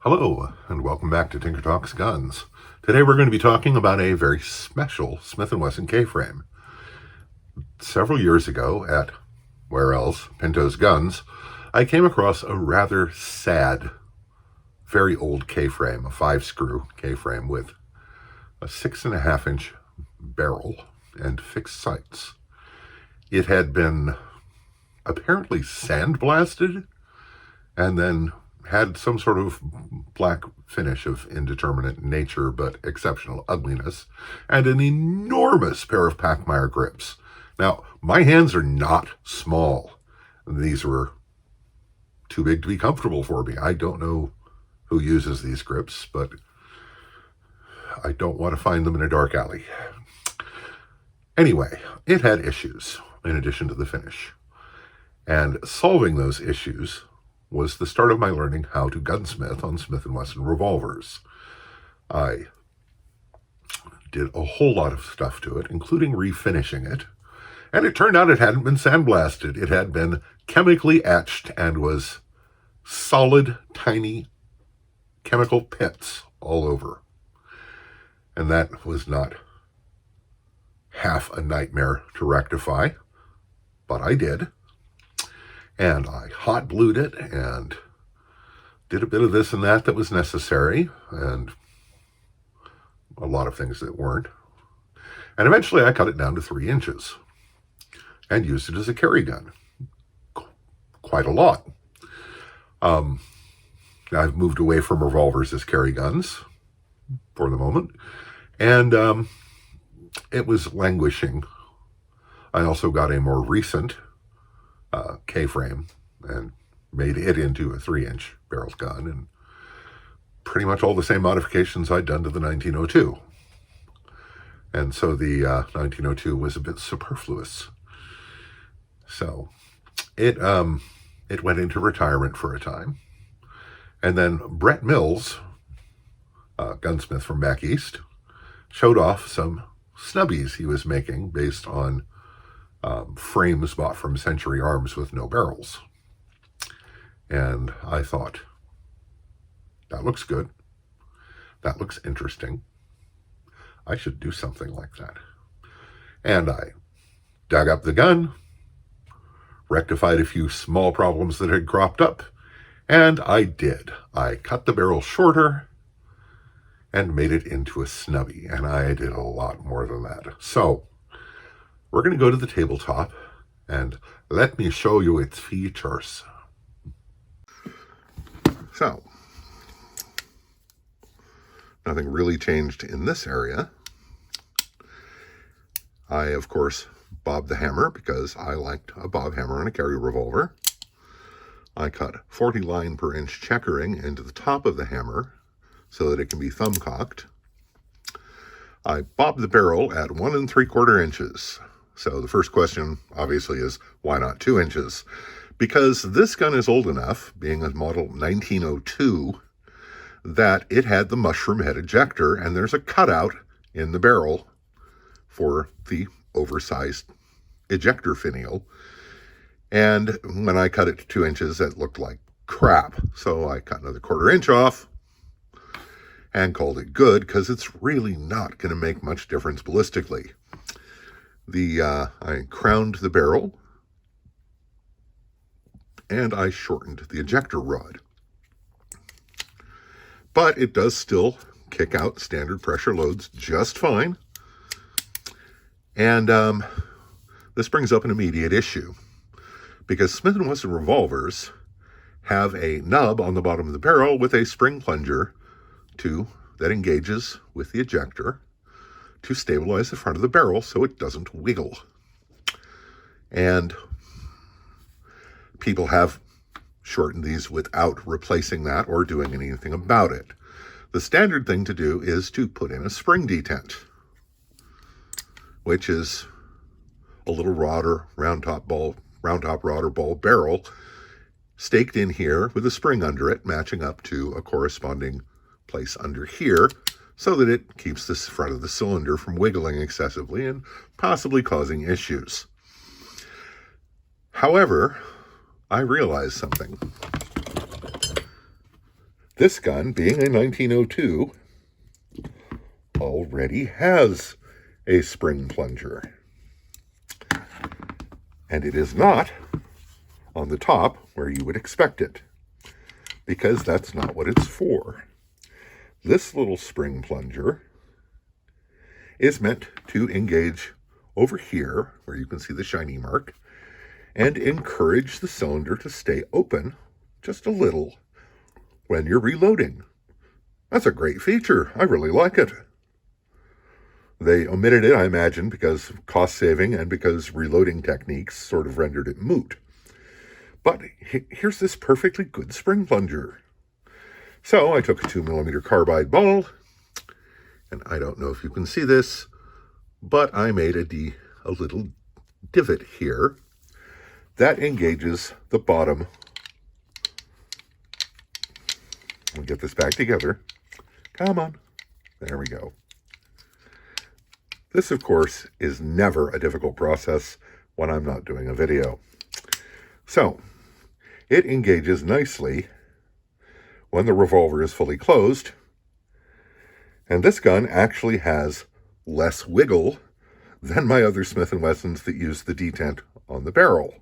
Hello, and welcome back to Tinker Talks Guns. Today we're going to be talking about a very special Smith & Wesson K-frame. Several years ago at, where else, Pinto's Guns, I came across a rather sad, very old K-frame, a 5-screw K-frame with a 6.5-inch barrel and fixed sights. It had been apparently sandblasted and then had some sort of black finish of indeterminate nature but exceptional ugliness, and an enormous pair of Pachmayr grips. Now, my hands are not small. These were too big to be comfortable for me. I don't know who uses these grips, but I don't want to find them in a dark alley. Anyway, it had issues in addition to the finish. And solving those issues was the start of my learning how to gunsmith on Smith & Wesson revolvers. I did a whole lot of stuff to it, including refinishing it, and it turned out it hadn't been sandblasted. It had been chemically etched and was solid, tiny chemical pits all over. And that was not half a nightmare to rectify, but I did. And I hot blued it and did a bit of this and that was necessary, and a lot of things that weren't. And eventually I cut it down to 3 inches and used it as a carry gun. Quite a lot. I've moved away from revolvers as carry guns for the moment, and it was languishing. I also got a more recent K-frame and made it into a 3-inch barrel gun, and pretty much all the same modifications I'd done to the 1902. And so the 1902 was a bit superfluous. So it went into retirement for a time. And then Brett Mills, a gunsmith from back east, showed off some snubbies he was making based on frames bought from Century Arms with no barrels. And I thought, that looks good. That looks interesting. I should do something like that. And I dug up the gun, rectified a few small problems that had cropped up, and I did. I cut the barrel shorter and made it into a snubby, and I did a lot more than that. So we're going to go to the tabletop and let me show you its features. So, nothing really changed in this area. I, of course, bobbed the hammer because I liked a bob hammer on a carry revolver. I cut 40 line per inch checkering into the top of the hammer so that it can be thumb cocked. I bobbed the barrel at 1 3/4 inches. So the first question, obviously, is why not 2 inches? Because this gun is old enough, being a model 1902, that it had the mushroom head ejector, and there's a cutout in the barrel for the oversized ejector finial. And when I cut it to 2 inches, it looked like crap. So I cut another 1/4 inch off and called it good, because it's really not going to make much difference ballistically. I crowned the barrel, and I shortened the ejector rod. But it does still kick out standard pressure loads just fine. And this brings up an immediate issue, because Smith & Wesson revolvers have a nub on the bottom of the barrel with a spring plunger that engages with the ejector to stabilize the front of the barrel so it doesn't wiggle. And people have shortened these without replacing that or doing anything about it. The standard thing to do is to put in a spring detent. which is a little round top rod or ball barrel staked in here with a spring under it, matching up to a corresponding place under here, so that it keeps the front of the cylinder from wiggling excessively and possibly causing issues. However, I realized something. This gun, being a 1902, already has a spring plunger. And it is not on the top where you would expect it, because that's not what it's for. This little spring plunger is meant to engage over here, where you can see the shiny mark, and encourage the cylinder to stay open just a little when you're reloading. That's a great feature. I really like it. They omitted it, I imagine, because of cost saving and because reloading techniques sort of rendered it moot. But here's this perfectly good spring plunger. So I took a 2mm carbide ball, and I don't know if you can see this, but I made a little divot here that engages the bottom. We'll get this back together. Come on. There we go. This, of course, is never a difficult process when I'm not doing a video. So, it engages nicely when the revolver is fully closed, and this gun actually has less wiggle than my other Smith & Wessons that use the detent on the barrel.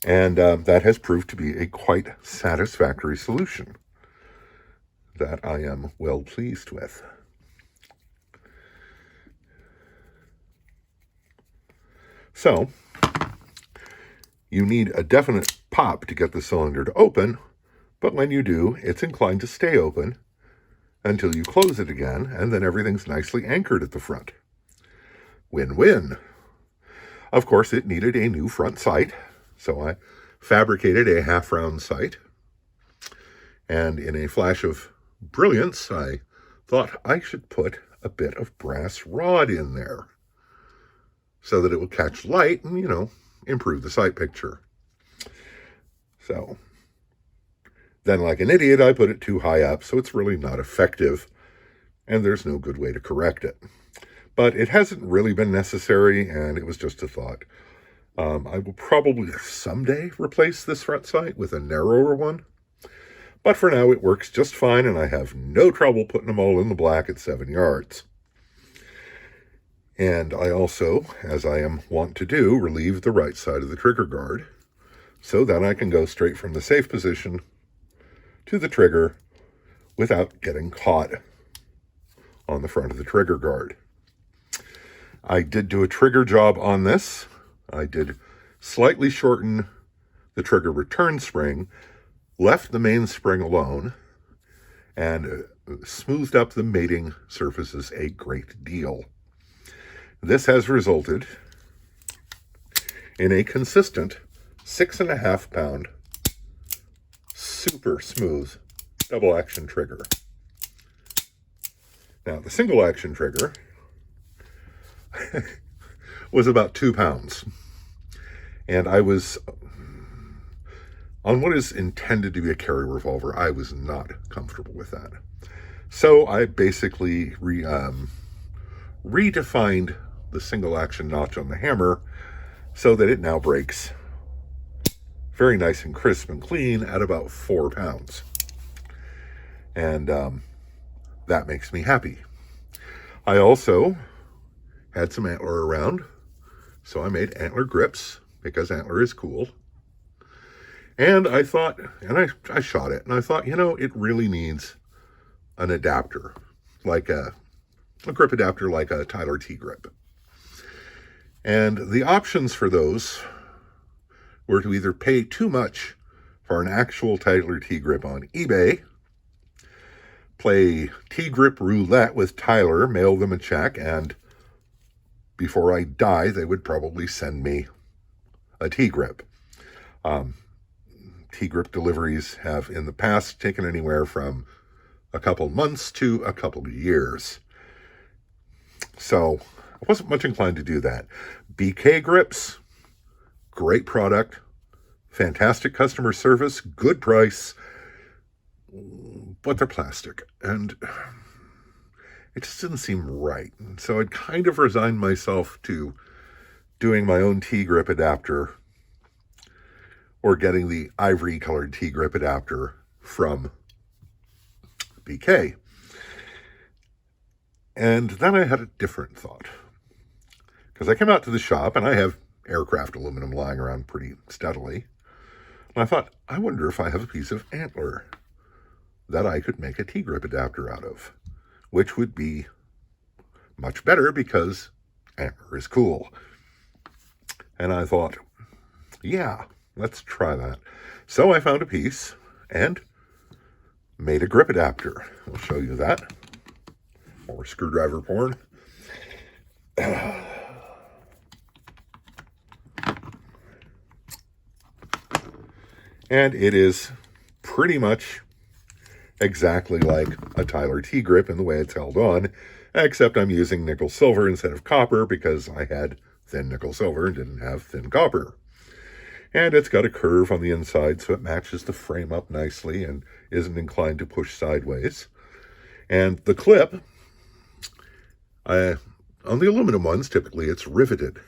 And that has proved to be a quite satisfactory solution that I am well pleased with. So, you need a definite pop to get the cylinder to open, but when you do, it's inclined to stay open until you close it again, and then everything's nicely anchored at the front. Win-win. Of course, it needed a new front sight, so I fabricated a half-round sight, and in a flash of brilliance, I thought I should put a bit of brass rod in there so that it would catch light and, improve the sight picture. So, then like an idiot, I put it too high up, so it's really not effective, and there's no good way to correct it. But it hasn't really been necessary, and it was just a thought. I will probably someday replace this front sight with a narrower one, but for now it works just fine, and I have no trouble putting them all in the black at 7 yards. And I also, as I am wont to do, relieve the right side of the trigger guard, so then I can go straight from the safe position to the trigger without getting caught on the front of the trigger guard. I did do a trigger job on this. I did slightly shorten the trigger return spring, left the main spring alone, and smoothed up the mating surfaces a great deal. This has resulted in a consistent 6.5 pound, super smooth double action trigger. Now, the single action trigger was about 2 pounds. And I was, on what is intended to be a carry revolver, I was not comfortable with that. So I basically redefined the single action notch on the hammer so that it now breaks very nice and crisp and clean at about 4 pounds. And that makes me happy. I also had some antler around, so I made antler grips because antler is cool. And I thought, and I shot it, and I thought, it really needs an adapter, like a grip adapter like a Tyler T-grip. And the options for those were to either pay too much for an actual Tyler T-grip on eBay, play T-grip roulette with Tyler, mail them a check, and before I die, they would probably send me a T-grip. T-grip deliveries have in the past taken anywhere from a couple months to a couple of years. So I wasn't much inclined to do that. BK grips, great product, fantastic customer service, good price, but they're plastic, and it just didn't seem right. And so I'd kind of resigned myself to doing my own T-grip adapter or getting the ivory colored T-grip adapter from BK. And then I had a different thought, because I came out to the shop and I have aircraft aluminum lying around pretty steadily. And I thought, I wonder if I have a piece of antler that I could make a T-grip adapter out of, which would be much better because antler is cool. And I thought, yeah, let's try that. So I found a piece and made a grip adapter. I'll show you that. More screwdriver porn. And it is pretty much exactly like a Tyler T-grip in the way it's held on, except I'm using nickel silver instead of copper because I had thin nickel silver and didn't have thin copper. And it's got a curve on the inside so it matches the frame up nicely and isn't inclined to push sideways. And the clip, on the aluminum ones, typically it's riveted.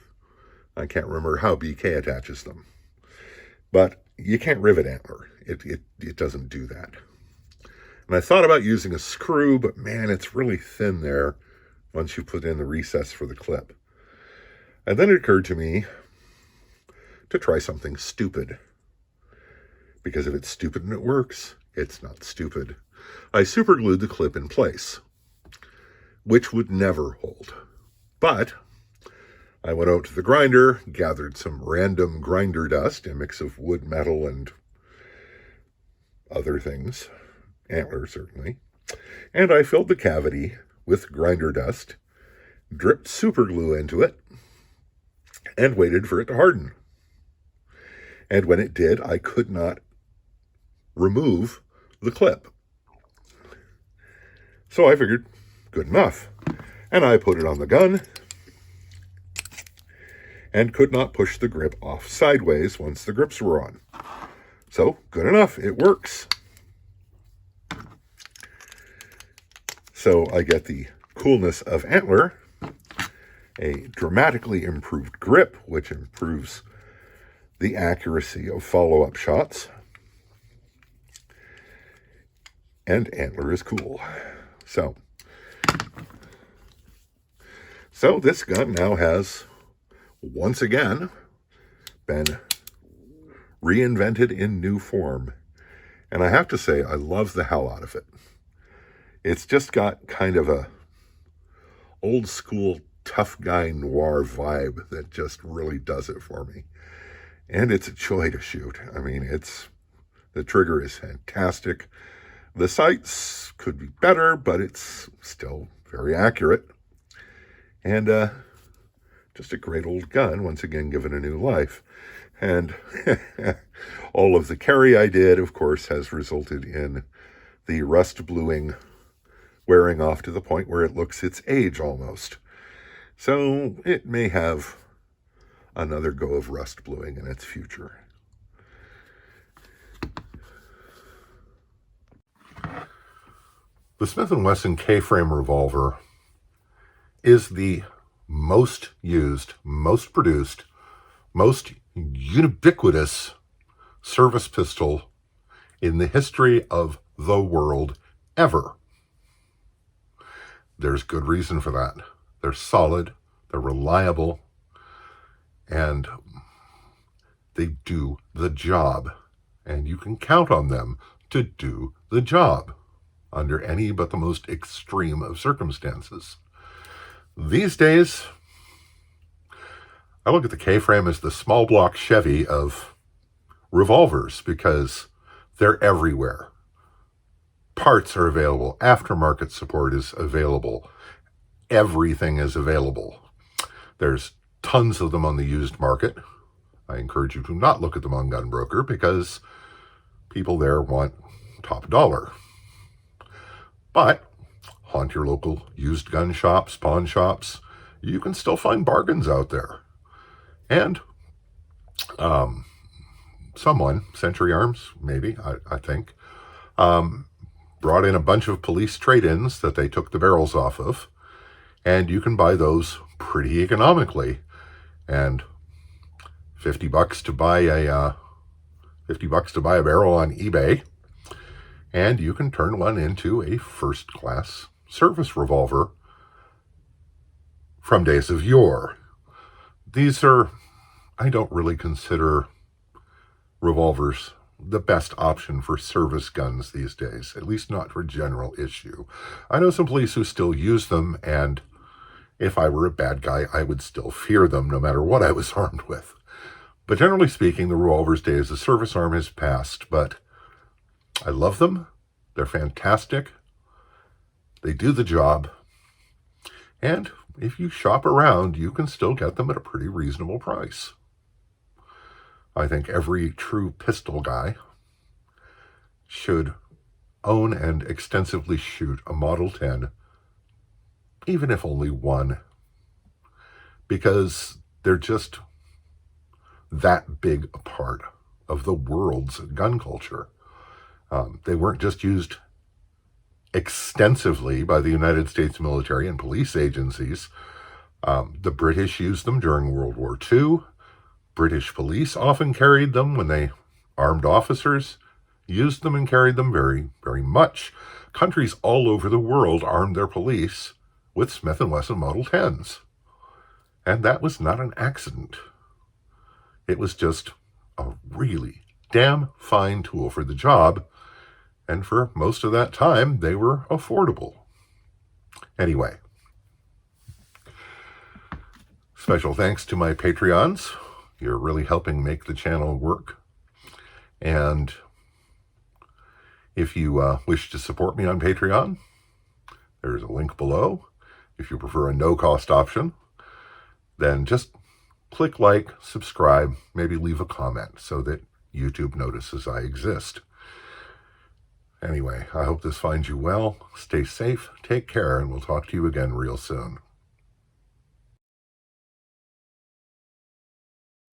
I can't remember how BK attaches them. But you can't rivet antler. It doesn't do that. And I thought about using a screw, but man, it's really thin there once you put in the recess for the clip. And then it occurred to me to try something stupid. Because if it's stupid and it works, it's not stupid. I superglued the clip in place, which would never hold. But I went out to the grinder, gathered some random grinder dust, a mix of wood, metal, and other things, antler certainly, and I filled the cavity with grinder dust, dripped super glue into it, and waited for it to harden. And when it did, I could not remove the clip. So I figured, good enough. And I put it on the gun and could not push the grip off sideways once the grips were on. So, good enough, it works. So I get the coolness of antler, a dramatically improved grip, which improves the accuracy of follow-up shots, and antler is cool. So this gun now has, once again, been reinvented in new form. And I have to say, I love the hell out of it. It's just got kind of a old school tough guy noir vibe that just really does it for me. And it's a joy to shoot. I mean, the trigger is fantastic. The sights could be better, but it's still very accurate. And just a great old gun, once again given a new life. And all of the carry I did, of course, has resulted in the rust bluing wearing off to the point where it looks its age almost. So it may have another go of rust bluing in its future. The Smith & Wesson K-frame revolver is the most used, most produced, most ubiquitous service pistol in the history of the world ever. There's good reason for that. They're solid, they're reliable, and they do the job. And you can count on them to do the job under any but the most extreme of circumstances. These days, I look at the K-frame as the small block Chevy of revolvers because they're everywhere. Parts are available. Aftermarket support is available. Everything is available. There's tons of them on the used market. I encourage you to not look at them on Gunbroker because people there want top dollar. But haunt your local used gun shops, pawn shops, you can still find bargains out there. And someone, Century Arms, maybe, I think, brought in a bunch of police trade-ins that they took the barrels off of, and you can buy those pretty economically. And $50 to buy a $50 to buy a barrel on eBay, and you can turn one into a first-class service revolver from days of yore. These are, I don't really consider revolvers the best option for service guns these days, at least not for general issue. I know some police who still use them, and if I were a bad guy, I would still fear them no matter what I was armed with. But generally speaking, the revolver's day as a service arm has passed, but I love them. They're fantastic. They do the job. And if you shop around, you can still get them at a pretty reasonable price. I think every true pistol guy should own and extensively shoot a Model 10, even if only one, because they're just that big a part of the world's gun culture. They weren't just used extensively by the United States military and police agencies. The British used them during World War II. British police often carried them when they armed officers used them and carried them very, very much. Countries all over the world armed their police with Smith & Wesson Model 10s. And that was not an accident. It was just a really damn fine tool for the job, and for most of that time, they were affordable. Anyway, special thanks to my Patreons. You're really helping make the channel work. And if you wish to support me on Patreon, there's a link below. If you prefer a no-cost option, then just click like, subscribe, maybe leave a comment so that YouTube notices I exist. Anyway, I hope this finds you well. Stay safe, take care, and we'll talk to you again real soon.